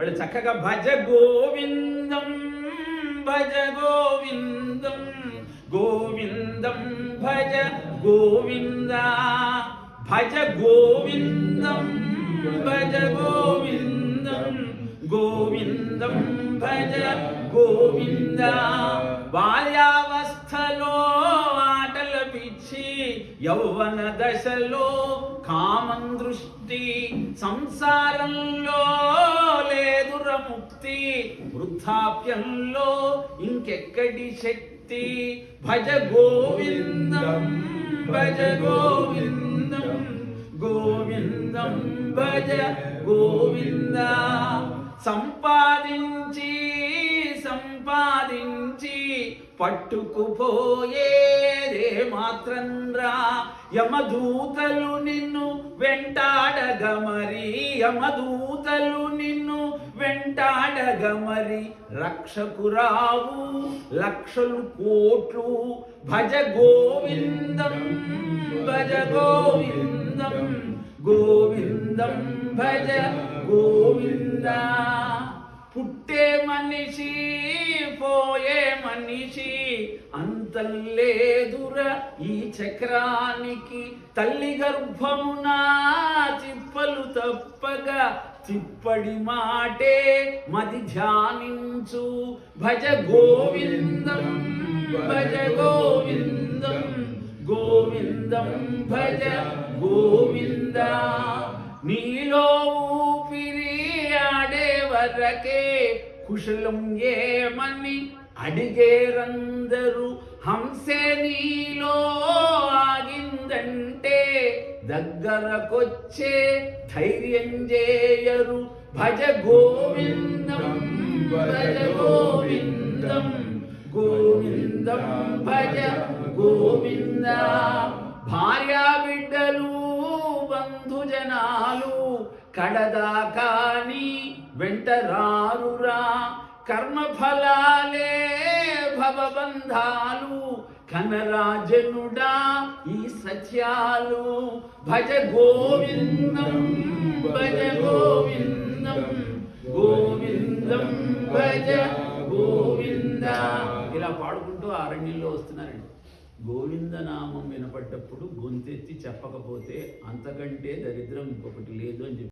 వాళ్ళు చక్కగా భజ గోవిందం భజ గోవిందం గోవిందం భజ గోవింద భజ గోవిందం భజ గోవిందం గోవిందం భజ గోవింద బాల్యావస్థలో ఆటల పిచ్చి యౌవన దశలో కామం దృష్టి సంసారంలో లేదుర ముక్తి వృద్ధాప్యంలో ఇంకెక్కడి శక్తి భజ గోవిందం భజ గోవిందం గోవిందం భజ గోవింద సంపాదించి పట్టుకుపోయేదే మాత్రంరా యమదూతలు నిన్ను వెంటాడగమరి యమదూతలు నిన్ను వెంటాడగమరి రక్షకురావు లక్షలు కోట్లు భజ గోవిందం భజ గోవిందం గోవిందం భజ గోవింద పుట్టే మనిషి పోయే మనిషి అంతల్లేదుర ఈ చక్రానికి తల్లి గర్భమున చిప్పలు తప్పగా చిప్పడి మాటే మది ధ్యానించు భజ గోవిందం భజ గోవిందం గోవిందం భజ గోవింద నీలో ఊపిరి ఆడే వరకే కుశలం ఏమని అడిగేరందరూ హంసే నీలో ఆగిందంటే దగ్గరకొచ్చే ధైర్యం చేయరు భజ గోవిందం భజ గోవిందం గోవిందం భజ గోవింద భార్యా బిడ్డలు బంధుజనాలు కడదాకాని వెంటరారురా కర్మఫలాలే భవబంధాలు కనరాజనుడా ఈ సత్యాలు భజ గోవిందం భజ గోవిందం గోవిందం భజ గోవింద ఇలా పాడుకుంటూ అరణ్యంలో వస్తున్నారండి. గోవిందనామం వినపడ్డప్పుడు గొంతెత్తి చెప్పకపోతే అంతకంటే దరిద్రం ఇంకొకటి లేదు అని చెప్పి